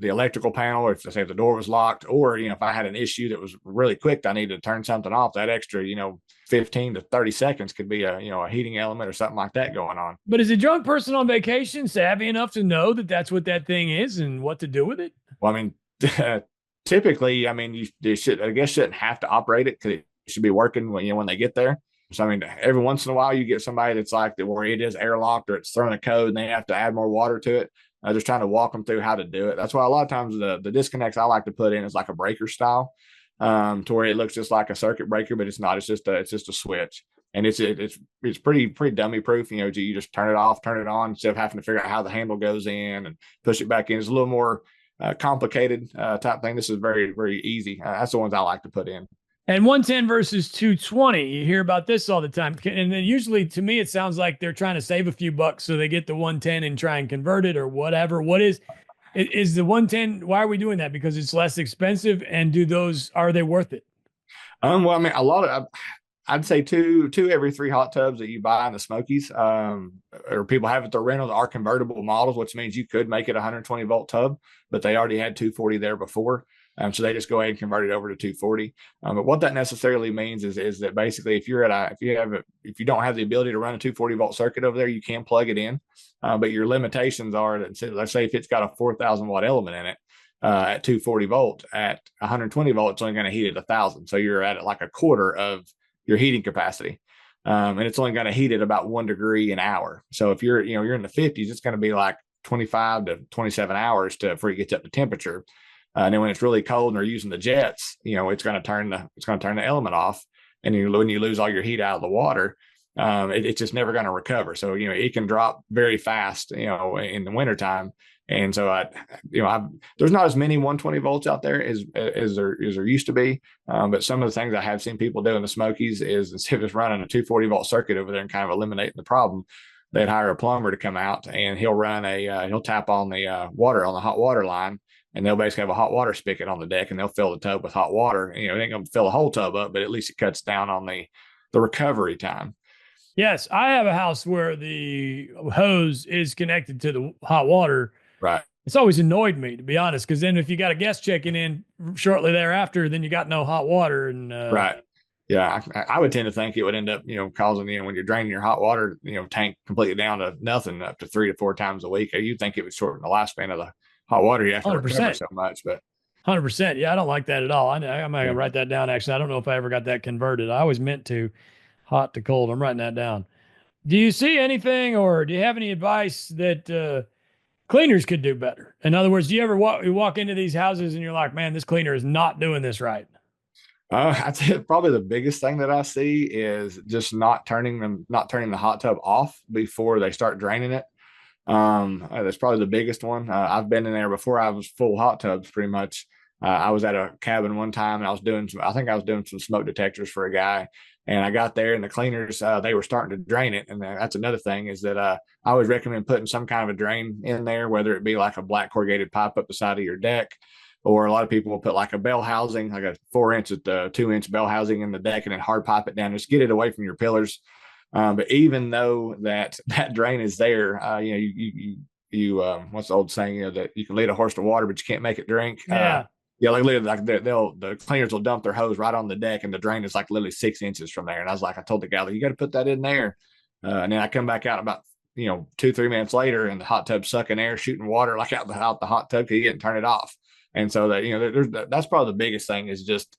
electrical panel, or if the door was locked, or, if I had an issue that was really quick, I needed to turn something off, that extra, 15 to 30 seconds could be a heating element or something like that going on. But is a drunk person on vacation savvy enough to know that that's what that thing is and what to do with it? Well, I mean, typically, I mean, shouldn't have to operate it because it should be working when they get there. So, I mean, every once in a while you get somebody that's like that where it is airlocked or it's throwing a code and they have to add more water to it. Just trying to walk them through how to do it. That's why a lot of times the disconnects I like to put in is like a breaker style, to where it looks just like a circuit breaker, but it's not. It's just a switch, and it's pretty dummy proof. You just turn it off, turn it on, instead of having to figure out how the handle goes in and push it back in. It's a little more complicated type thing. This is very, very easy. That's the ones I like to put in. And 110 versus 220, you hear about this all the time. And then usually to me, it sounds like they're trying to save a few bucks so they get the 110 and try and convert it or whatever. What is the 110? Why are we doing that? Because it's less expensive, and are they worth it? Well, I mean, I'd say two every 3 hot tubs that you buy in the Smokies, or people have at their rentals, are convertible models, which means you could make it a 120 volt tub, but they already had 240 there before. So they just go ahead and convert it over to 240. But what that necessarily means is that basically if you don't have the ability to run a 240 volt circuit over there, you can plug it in. But your limitations are that, let's say if it's got a 4,000 watt element in it, at 240 volt, at 120 volt, it's only going to heat at 1,000. So you're at like a quarter of your heating capacity. And it's only going to heat at about 1 degree an hour. So if you're in the 50s, it's going to be like 25 to 27 hours before it gets up to temperature. And then when it's really cold and they're using the jets, it's going to turn the element off. And when you lose all your heat out of the water, it's just never going to recover. So, it can drop very fast, in the wintertime. And so there's not as many 120 volts out there as there used to be. But some of the things I have seen people do in the Smokies is, instead of just running a 240 volt circuit over there and kind of eliminating the problem, they'd hire a plumber to come out and he'll tap on the water on the hot water line. and they'll basically have a hot water spigot on the deck, and they'll fill the tub with hot water. You know, it ain't gonna fill the whole tub up, but at least it cuts down on the recovery time. Yes, I have a house where the hose is connected to the hot water. Right. It's always annoyed me, to be honest, because then if you got a guest checking in shortly thereafter, then you got no hot water. And Right. Yeah, I would tend to think it would end up, causing, when you're draining your hot water, tank completely down to nothing up to 3 to 4 times a week. You think it would shorten the lifespan of the hot water. You have to recover 100%. so much, but 100%. Yeah, I don't like that at all. I'm going to yeah. write that down. Actually, I don't know if I ever got that converted. I always meant to hot to cold. I'm writing that down. Do you see anything, or do you have any advice that cleaners could do better? In other words, do you ever walk into these houses and you're like, man, this cleaner is not doing this right? I'd say probably the biggest thing that I see is just not turning the hot tub off before they start draining it. That's probably the biggest one. I've been in there before I was full hot tubs pretty much. I was at a cabin one time and I think I was doing some smoke detectors for a guy. And I got there and the cleaners, they were starting to drain it. And that's another thing is that I always recommend putting some kind of a drain in there, whether it be like a black corrugated pipe up the side of your deck, or a lot of people will put like a bell housing, like a 4 inch at the 2 inch bell housing in the deck, and then hard pipe it down. Just get it away from your pillars. But even though that drain is there, what's the old saying? That you can lead a horse to water, but you can't make it drink. Yeah. Yeah, like literally, like the cleaners will dump their hose right on the deck, and the drain is like literally 6 inches from there. And I told the guy, you got to put that in there. And then I come back out about 2-3 minutes later, and the hot tub sucking air, shooting water like out the hot tub because he didn't turn it off. And so that that's probably the biggest thing is just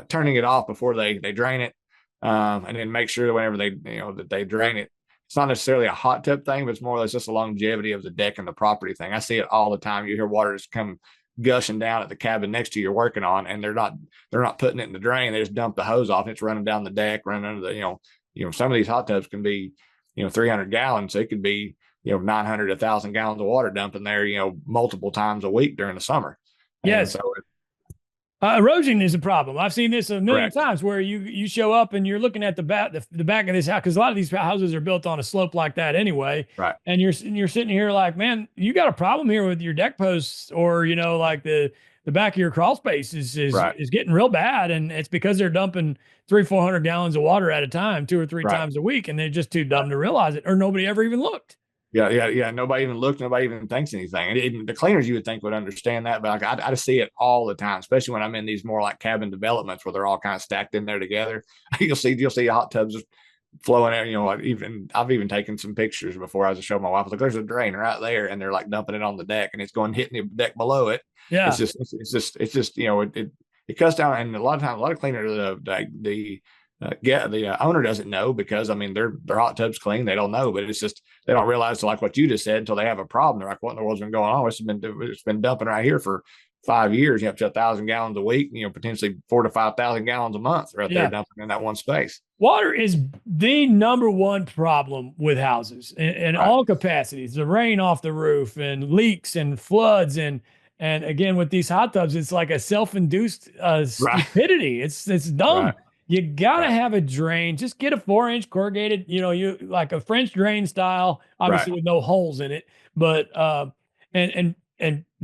turning it off before they drain it, and then make sure that whenever that they drain it, it's not necessarily a hot tub thing, but it's more or less just a longevity of the deck and the property thing. I see it all the time. You hear water just come gushing down at the cabin next to you you're working on, and they're not putting it in the drain. They just dump the hose off. And it's running down the deck, running under the some of these hot tubs can be 300 gallons. So it could be 900 1,000 gallons of water dumping there multiple times a week during the summer. Yes. So erosion is a problem. I've seen this a million correct. times where you show up and you're looking at the back of this house, because a lot of these houses are built on a slope like that anyway. Right. And you're sitting here like, man, you got a problem here with your deck posts, or like the back of your crawl space is Right. is getting real bad, and it's because they're dumping 300-400 gallons of water at a time, 2 or 3 Right. times a week, and they're just too dumb to realize it, or nobody ever even looked. Yeah. Nobody even looked. Nobody even thinks anything. And even the cleaners, you would think, would understand that, but I just see it all the time, especially when I'm in these more like cabin developments where they're all kind of stacked in there together. You'll see hot tubs flowing out. I've even taken some pictures before I was to show my wife. Like, there's a drain right there, and they're like dumping it on the deck, and it's going hitting the deck below it. Yeah, it's just it cuts down. And a lot of cleaners, the owner doesn't know, because their hot tub's clean. They don't know, but it's just they don't realize, like what you just said, until they have a problem. They're like, what in the world's been going on? It's been dumping right here for 5 years. Up to 1,000 gallons a week. Potentially 4,000 to 5,000 gallons a month right there dumping in that one space. Water is the number one problem with houses in Right. all capacities. The rain off the roof and leaks and floods, and again with these hot tubs, it's like a self-induced stupidity. It's dumb. Right. You gotta have a drain. Just get a 4-inch corrugated, you like a French drain style, obviously with no holes in it, but and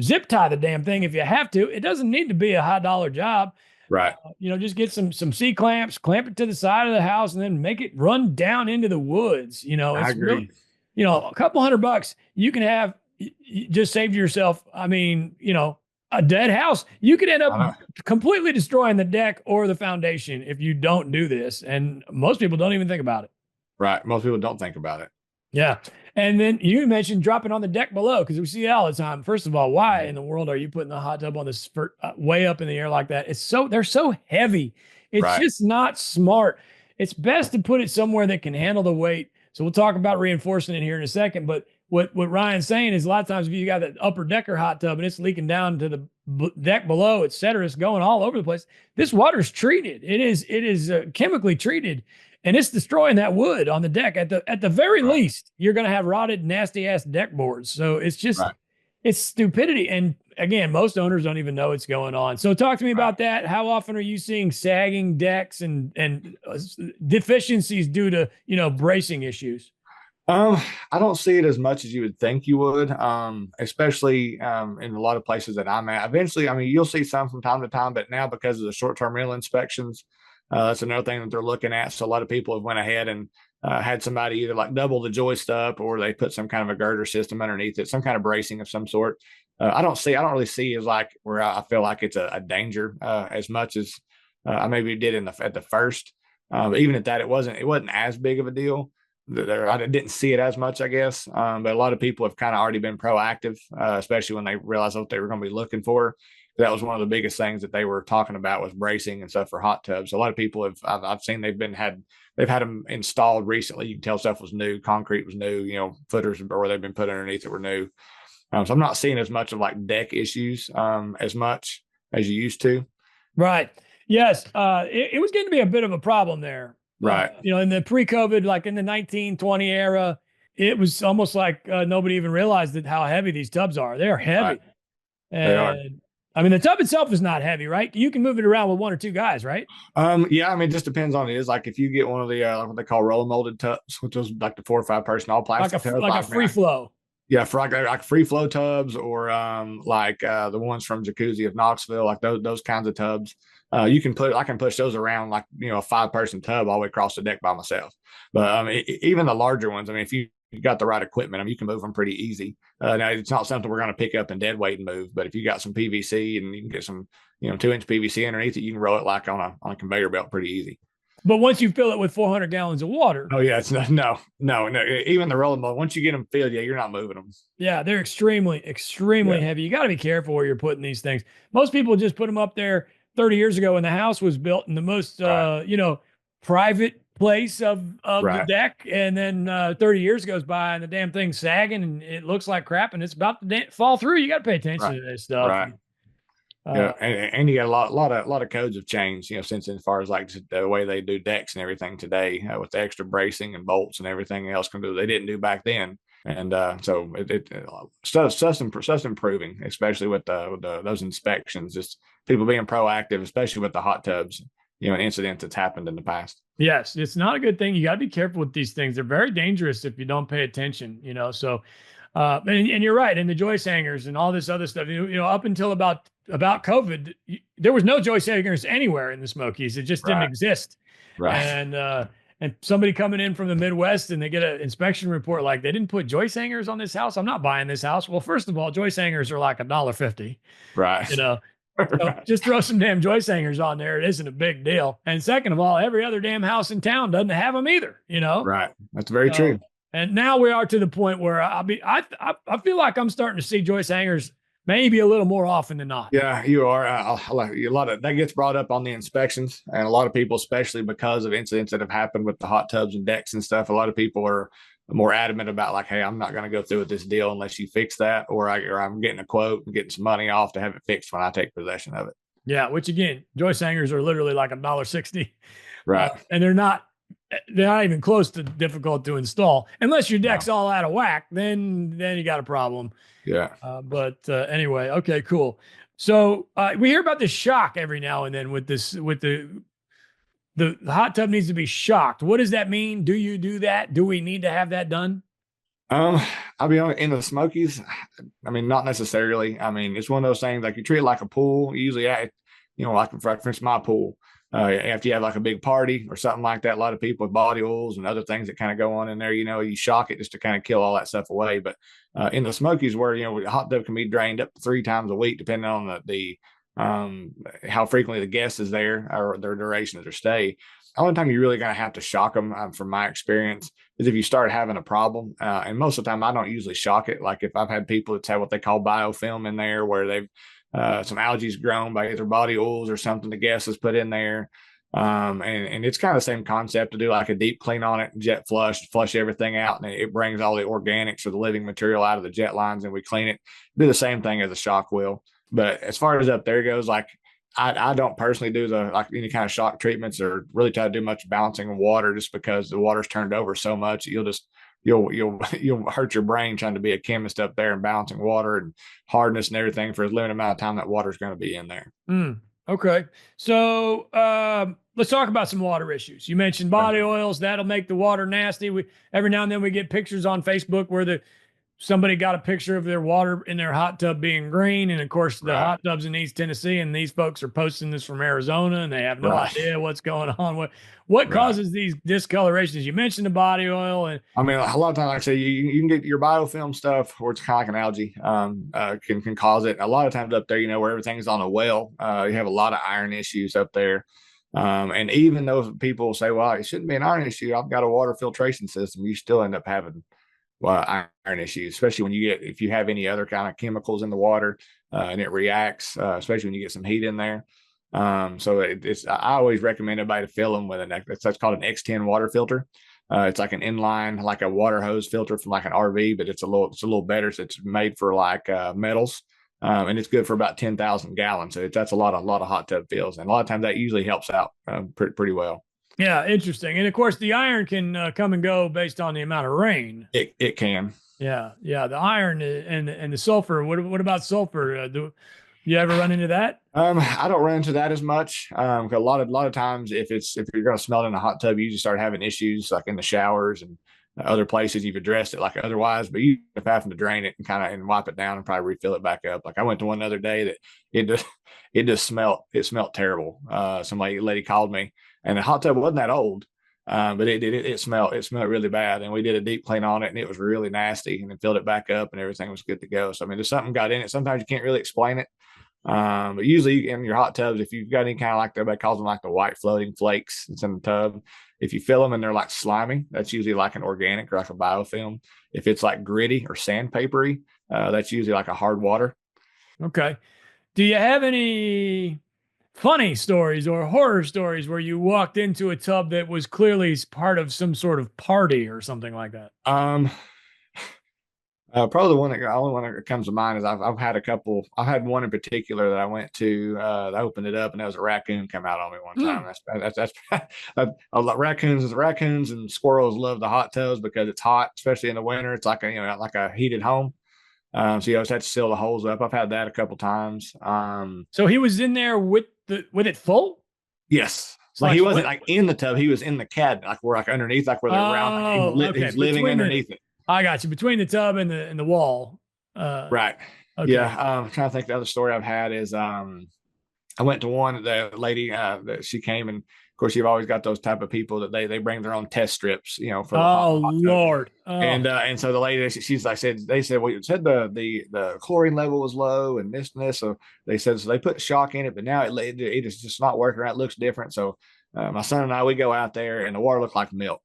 zip tie the damn thing if you have to. It doesn't need to be a high dollar job. Right. Just get some C clamps, clamp it to the side of the house, and then make it run down into the woods. I It's agree. a couple $100 you can have just saved yourself. A dead house, you could end up completely destroying the deck or the foundation if you don't do this. And most people don't even think about it. Right. Most people don't think about it. Yeah. And then you mentioned dropping on the deck below, because we see it all the time. First of all, why in the world are you putting the hot tub on this way up in the air like that? They're so heavy. It's just not smart. It's best to put it somewhere that can handle the weight. So we'll talk about reinforcing it here in a second. But what Ryan's saying is, a lot of times if you got that upper decker hot tub and it's leaking down to the deck below, et cetera, it's going all over the place. This water's treated. It is chemically treated, and it's destroying that wood on the deck. At the very least, you're going to have rotted, nasty ass deck boards. So it's just it's stupidity. And again, most owners don't even know it's going on. So talk to me about that. How often are you seeing sagging decks and deficiencies due to bracing issues? Um, I don't see it as much as you would think you would, especially in a lot of places that I'm at. Eventually, I mean, you'll see some from time to time, but now because of the short-term rental inspections, that's another thing that they're looking at. So a lot of people have went ahead and had somebody either like double the joist up, or they put some kind of a girder system underneath it, some kind of bracing of some sort. I don't really see as like where I feel like it's a danger as much as I maybe did at the first. But even at that, it wasn't as big of a deal there. I didn't see it as much, I guess. But a lot of people have kind of already been proactive, especially when they realized what they were going to be looking for. That was one of the biggest things that they were talking about was bracing and stuff for hot tubs. A lot of people I've seen they've had them installed recently. You can tell stuff was new, concrete was new, footers or where they've been put underneath it were new. So I'm not seeing as much of like deck issues as much as you used to. Right. Yes. It was getting to be a bit of a problem there. Right. In the pre-COVID, like in the 1920 era, it was almost like nobody even realized that how heavy these tubs are. They're Right. heavy. They are. And I mean, the tub itself is not heavy, right? You can move it around with one or two guys, right? Yeah, I mean, it just depends on it. Is like if you get one of the like what they call roller molded tubs, which is like the 4 or 5 person all Like plastic a tub. like a free flow. Yeah, for like free flow tubs, or like the ones from Jacuzzi of Knoxville, like those kinds of tubs. I can push those around like a 5 person tub all the way across the deck by myself. But even the larger ones, I mean, if you got the right equipment, I mean, you can move them pretty easy. Now it's not something we're going to pick up and dead weight and move, but if you got some PVC and you can get some 2 inch PVC underneath it, you can roll it like on a conveyor belt pretty easy. But once you fill it with 400 gallons of water, Oh yeah, it's no. Even the rolling mold, once you get them filled, yeah, you're not moving them. yeah, they're extremely Yeah, heavy. You got to be careful where you're putting these things. Most people just put them up there 30 years ago when the house was built in the most, right, private place of the right, deck. And then 30 years goes by and the damn thing's sagging and it looks like crap and it's about to fall through. You got to pay attention right, to this stuff. right. Uh, Yeah, and you got a lot of codes have changed, since as far as like the way they do decks and everything today, with the extra bracing and bolts and everything else can do they didn't do back then. And so stuff's improving, especially with those inspections. Just people being proactive, especially with the hot tubs, an incident that's happened in the past. yes, it's not a good thing. You got to be careful with these things. They're very dangerous if you don't pay attention, so and you're right. And the joist hangers and all this other stuff, up until about COVID, there was no joist hangers anywhere in the Smokies. It just didn't Right, exist. right, And somebody coming in from the Midwest and they get an inspection report like they didn't put joist hangers on this house. I'm not buying this house. Well, first of all, joist hangers are like $1.50. right, You know, so right. just throw some damn joist hangers on there. It isn't a big deal. And second of all, every other damn house in town doesn't have them either. Right. That's very So, true. and now we are to the point where I feel like I'm starting to see joist hangers maybe a little more often than not. Yeah, you are. A lot of that gets brought up on the inspections, and a lot of people, especially because of incidents that have happened with the hot tubs and decks and stuff, a lot of people are more adamant about like, hey, I'm not going to go through with this deal unless you fix that, or I'm getting a quote and getting some money off to have it fixed when I take possession of it. Yeah, which again, joist hangers are literally like $1.60, Right. and they're not even close to difficult to install unless your deck's No. all out of whack. Then you got a problem. Yeah. But anyway, okay, cool. So we hear about this shock every now and then with the hot tub needs to be shocked. What does that mean? Do you do that? Do we need to have that done? Um, I'll be honest, in the Smokies, I mean, not necessarily. I mean, it's one of those things like you treat it like a pool. Usually, like for instance, my pool. After you have like a big party or something like that, a lot of people with body oils and other things that kind of go on in there, you shock it just to kind of kill all that stuff away. But in the Smokies, where the hot tub can be drained up to 3 times a week, depending on the how frequently the guest is there or their duration of their stay. The only time you're really going to have to shock them, from my experience, is if you start having a problem. And most of the time, I don't usually shock it. Like if I've had people that's had what they call biofilm in there, where they've some algae's grown by either body oils or something the guest has put in there. And it's kind of the same concept to do like a deep clean on it, jet flush everything out, and it brings all the organics or the living material out of the jet lines, and we clean it. Do the same thing as a shock will. But as far as up there goes, like I don't personally do any kind of shock treatments or really try to do much balancing of water, just because the water's turned over so much you'll hurt your brain trying to be a chemist up there and balancing water and hardness and everything for a limited amount of time that water's going to be in there. Mm. Okay. So let's talk about some water issues. You mentioned body oils. That'll make the water nasty. Every now and then we get pictures on Facebook where somebody got a picture of their water in their hot tub being green. And of course, the Right. hot tubs in East Tennessee, and these folks are posting this from Arizona and they have no Right. idea what's going on. What Right. causes these discolorations? You mentioned the body oil and I mean, a lot of times, like I say, you can get your biofilm stuff, or it's kind of like an algae, can cause it. A lot of times up there, where everything's on a well, you have a lot of iron issues up there. And even though people say, well, it shouldn't be an iron issue, I've got a water filtration system, you still end up having iron issues, especially if you have any other kind of chemicals in the water and it reacts, especially when you get some heat in there. I always recommend everybody to fill them with that's called an X10 water filter. It's like an inline, like a water hose filter from like an RV, but it's a little better. So it's made for like metals, and it's good for about 10,000 gallons. So that's a lot of hot tub fills, and a lot of times that usually helps out pretty well. yeah, interesting. And of course, the iron can come and go based on the amount of rain. It can. Yeah, yeah. The iron and the sulfur. What about sulfur? Do you ever run into that? I don't run into that as much. 'Cause a lot of times, if you're going to smell it in a hot tub, you just start having issues like in the showers and other places you've addressed it like otherwise. But you end up having to drain it and and wipe it down and probably refill it back up. Like I went to one the other day that it just it smelled terrible. Lady called me, and the hot tub wasn't that old. But it smelled really bad, and we did a deep clean on it, and it was really nasty, and then filled it back up, and everything was good to go. So I mean, there's something got in it. Sometimes you can't really explain it. But usually in your hot tubs, if you've got any kind of like everybody calls them like the white floating flakes that's in the tub, if you fill them and they're like slimy, that's usually like an organic or like a biofilm. If it's like gritty or sandpapery, that's usually like a hard water. Okay. Do you have any funny stories or horror stories where you walked into a tub that was clearly part of some sort of party or something like that? Um, Probably the only one that comes to mind is I've had a couple. I had one in particular that I went to. I opened it up and there was a raccoon come out on me one time. Raccoons and squirrels love the hot tubs because it's hot, especially in the winter. It's like a heated home. So you always have to seal the holes up. I've had that a couple times. So he was in there with it full? Yes. Like Slash he wasn't what? like in the tub. He was in the cabinet, like we're like underneath, like where they're round. Like Oh, okay. he's living underneath it. I got you. Between the tub and the wall. Right. Okay. Yeah. Trying to think the other story I've had is I went to one, the lady that she came, and of course you've always got those type of people that they bring their own test strips, for the Oh hot tub. Lord. Oh. And so the lady, she's like said, they said, well, it said the chlorine level was low and this and this. So they said, so they put shock in it, but now it is just not working right. It looks different. So my son and I, we go out there and the water looked like milk.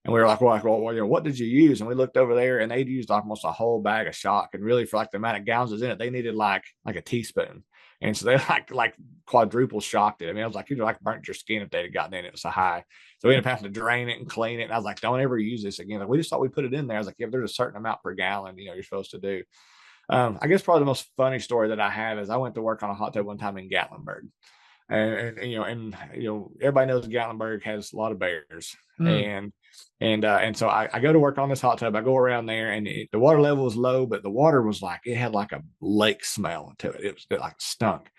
And we were like, what did you use? And we looked over there and they'd used almost a whole bag of shock. And really, for like the amount of gallons was in it, they needed like a teaspoon. And so they like quadruple shocked it. I mean, I was like, you'd like burnt your skin if they'd have gotten in it. It was so high. So we ended up having to drain it and clean it. And I was like, don't ever use this again. Like, we just thought we put it in there. I was like, yeah, there's a certain amount per gallon, you're supposed to do. I guess probably the most funny story that I have is I went to work on a hot tub one time in Gatlinburg. And everybody knows Gatlinburg has a lot of bears. Mm. And so I go to work on this hot tub. I go around there, and the water level was low, but the water was like it had like a lake smell to it. It was like stunk.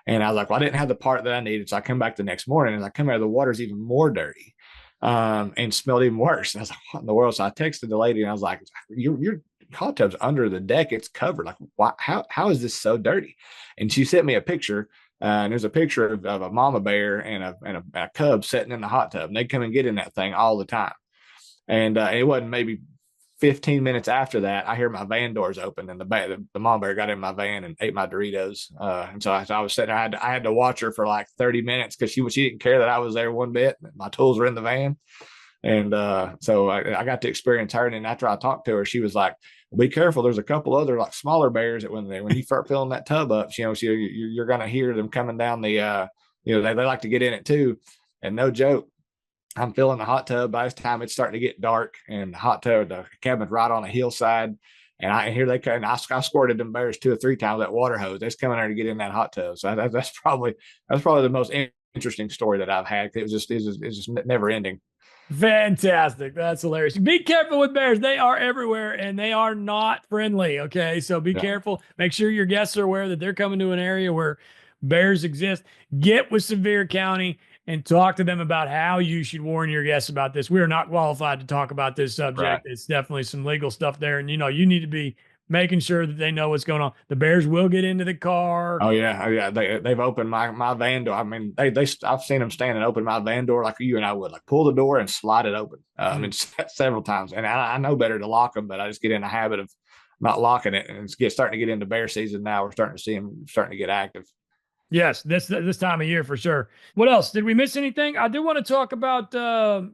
And I was like, well, I didn't have the part that I needed, so I come back the next morning, and I come out, the water's even more dirty, and smelled even worse. And I was like, what in the world? So I texted the lady, and I was like, your hot tub's under the deck; it's covered. Like, why? How is this so dirty? And she sent me a picture. And there's a picture of a mama bear and a cub sitting in the hot tub, and they come and get in that thing all the time. And it wasn't maybe 15 minutes after that, I hear my van doors open, and the mama bear got in my van and ate my Doritos. And so I was sitting there, I had to watch her for like 30 minutes because she didn't care that I was there one bit. My tools were in the van. And so I got to experience her. And then after I talked to her, she was like, be careful. There's a couple other like smaller bears that when you start filling that tub up, you're going to hear them coming down they like to get in it too. And no joke, I'm filling the hot tub. By this time it's starting to get dark, and the cabin's right on a hillside. And here they come, and I squirted them bears 2 or 3 times with that water hose. They're coming there to get in that hot tub. So that's probably the most interesting story that I've had. It's just never ending. Fantastic. That's hilarious. Be careful with bears. They are everywhere and they are not friendly. Okay. So be Yeah. careful. Make sure your guests are aware that they're coming to an area where bears exist. Get with Sevier County and talk to them about how you should warn your guests about this. We are not qualified to talk about this Right. subject. It's definitely some legal stuff there. And, you need to be making sure that they know what's going on. The bears will get into the car. Oh yeah, oh yeah. They've opened my van door. I mean, they I've seen them stand and open my van door like you and I would, like pull the door and slide it open. I mean, several times. And I know better to lock them, but I just get in the habit of not locking it, and it's starting to get into bear season now. We're starting to see them starting to get active. Yes, this time of year for sure. What else? Did we miss anything? I do want to talk about a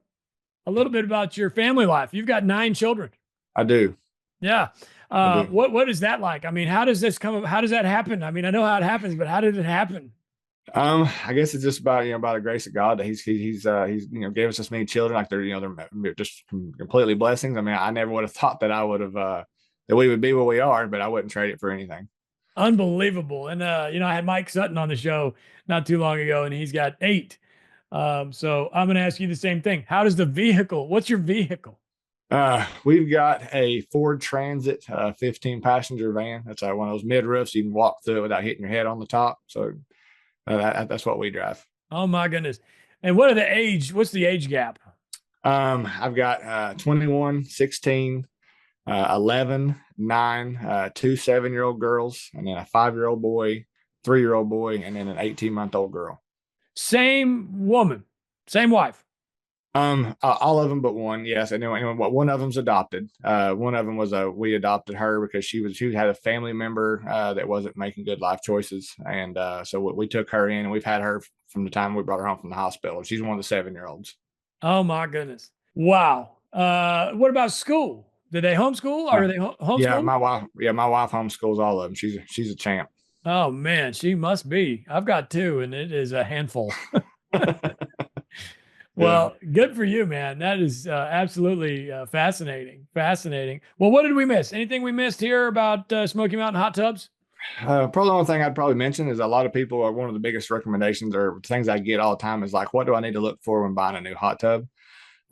little bit about your family life. You've got 9 children. I do. Yeah. I do. What is that like? I mean, how does this come? How does that happen? I mean, I know how it happens, but how did it happen? I guess it's just about about the grace of God that he's gave us this many children, like they're just completely blessings. I mean, I never would have thought that I would have that we would be where we are, but I wouldn't trade it for anything. Unbelievable. And I had Mike Sutton on the show not too long ago, and he's got 8. So I'm going to ask you the same thing. How does the vehicle? What's your vehicle? We've got a Ford Transit, 15 passenger van. That's one of those mid roofs. You can walk through it without hitting your head on the top. So that's what we drive. Oh my goodness. And what's the age gap? I've got 21, 16, 11, 9, 2 7-year-old girls, and then a 5-year-old boy, 3-year-old boy, and then an 18-month-old girl. Same woman, same wife. All of them but one, yes. And one of them's adopted. One of them was we adopted her because she had a family member that wasn't making good life choices, and so we took her in, and we've had her from the time we brought her home from the hospital. She's one of the 7-year-olds. Oh my goodness! Wow. What about school? Did they homeschool, or are they homeschool? Yeah, my wife homeschools all of them. She's a champ. Oh man, she must be. I've got 2, and it is a handful. Well, good for you, man. That is absolutely fascinating. Fascinating. Well, what did we miss? Anything we missed here about Smoky Mountain hot tubs? Probably the only thing I'd probably mention is a lot of people are one of the biggest recommendations or things I get all the time is like, what do I need to look for when buying a new hot tub?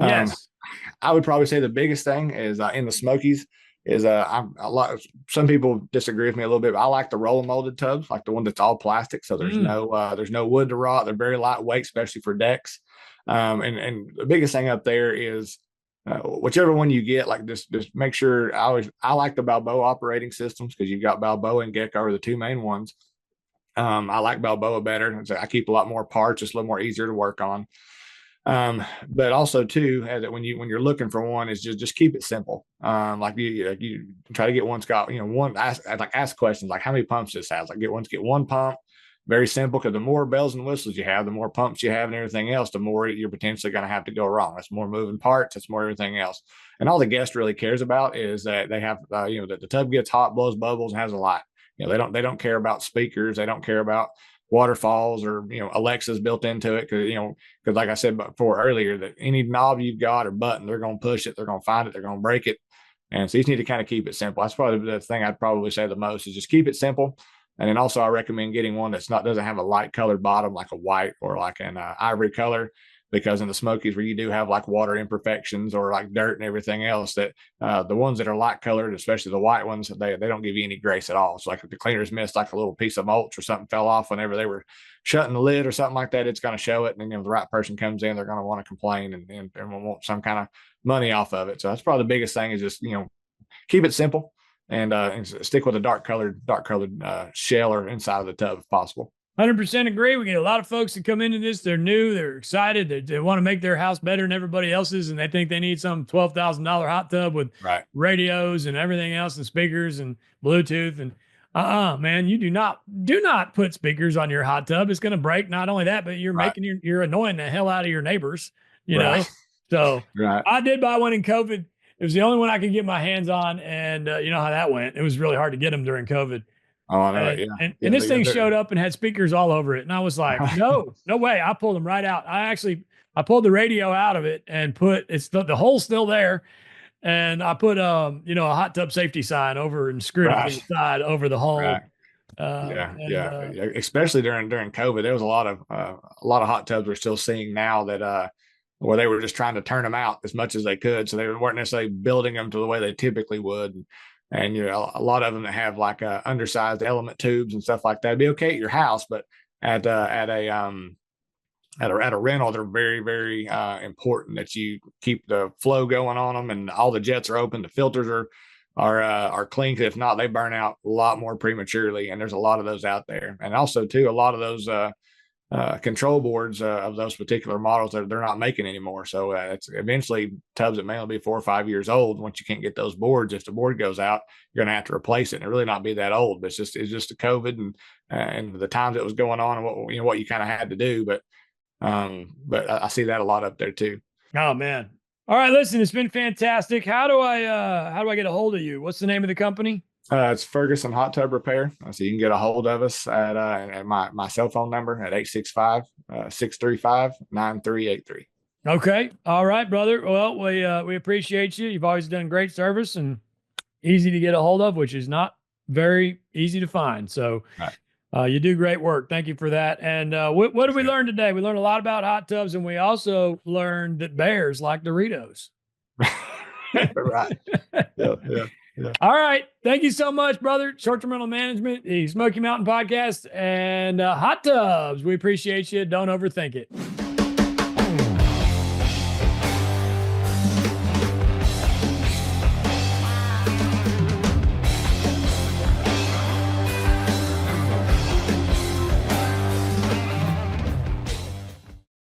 Yes. I would probably say the biggest thing is in the Smokies is I'm a lot. Some people disagree with me a little bit, but I like the roll molded tubs, like the one that's all plastic. So there's no wood to rot. They're very lightweight, especially for decks. And the biggest thing up there is whichever one you get, like just make sure. I like the Balboa operating systems because you've got Balboa and Gecko are the 2 main ones. I like Balboa better. I keep a lot more parts, it's a little more easier to work on. But also too, that when you're looking for one, is just keep it simple. Like you try to get one's got ask questions like how many pumps this has. Like get one pump. Very simple, because the more bells and whistles you have, the more pumps you have and everything else, the more you're potentially going to have to go wrong. That's more moving parts. That's more everything else. And all the guest really cares about is that they have, that the tub gets hot, blows bubbles, and has a light. They don't care about speakers. They don't care about waterfalls or Alexa's built into it, because like I said before earlier, that any knob you've got or button, they're going to push it, they're going to find it, they're going to break it. And so you just need to kind of keep it simple. That's probably the thing I'd probably say the most is just keep it simple. And then also I recommend getting one doesn't have a light colored bottom, like a white or like an ivory color, because in the Smokies where you do have like water imperfections or like dirt and everything else, that the ones that are light colored, especially the white ones, they don't give you any grace at all. So like if the cleaners missed like a little piece of mulch or something fell off whenever they were shutting the lid or something like that, it's going to show it. And then the right person comes in, they're going to want to complain and want some kind of money off of it. So that's probably the biggest thing is just, keep it simple. And stick with a dark colored shell or inside of the tub if possible. 100% agree. We get a lot of folks that come into this. They're new. They're excited. They want to make their house better than everybody else's, and they think they need some $12,000 hot tub with radios and everything else and speakers and Bluetooth. And man, you do not put speakers on your hot tub. It's going to break. Not only that, but you're annoying the hell out of your neighbors. You know. So I did buy one in COVID. It was the only one I could get my hands on, and you know how that went. It was really hard to get them during COVID. Oh, I know. And this thing showed up and had speakers all over it, and I was like, no way. I pulled them right out. I pulled the radio out of it and put the hole's still there, and I put a hot tub safety sign over and screwed it inside over the hole. Especially during COVID, there was a lot of hot tubs we're still seeing now that where they were just trying to turn them out as much as they could. So they weren't necessarily building them to the way they typically would. And a lot of them that have like undersized element tubes and stuff like that, it'd be okay at your house, but at a rental, they're very, very important that you keep the flow going on them, and all the jets are open. The filters are clean. If not, they burn out a lot more prematurely, and there's a lot of those out there. And also, too, a lot of those control boards of those particular models that they're not making anymore. So it's eventually tubs that may only be 4 or 5 years old. Once you can't get those boards, if the board goes out, you're going to have to replace it. And it really not be that old. But it's just the COVID and the times it was going on and what you kind of had to do. But I see that a lot up there too. Oh man. All right, listen, it's been fantastic. How do I get a hold of you? What's the name of the company? It's Ferguson Hot Tub Repair. So you can get a hold of us at my cell phone number at 865-635-9383. Okay. All right, brother. Well, we appreciate you. You've always done great service and easy to get a hold of, which is not very easy to find. So right. You do great work. Thank you for that. And what did we learn today? We learned a lot about hot tubs, and we also learned that bears like Doritos. Right. Yeah. All right. Thank you so much, brother. Short-term rental management, the Smoky Mountain Podcast, and hot tubs. We appreciate you. Don't overthink it.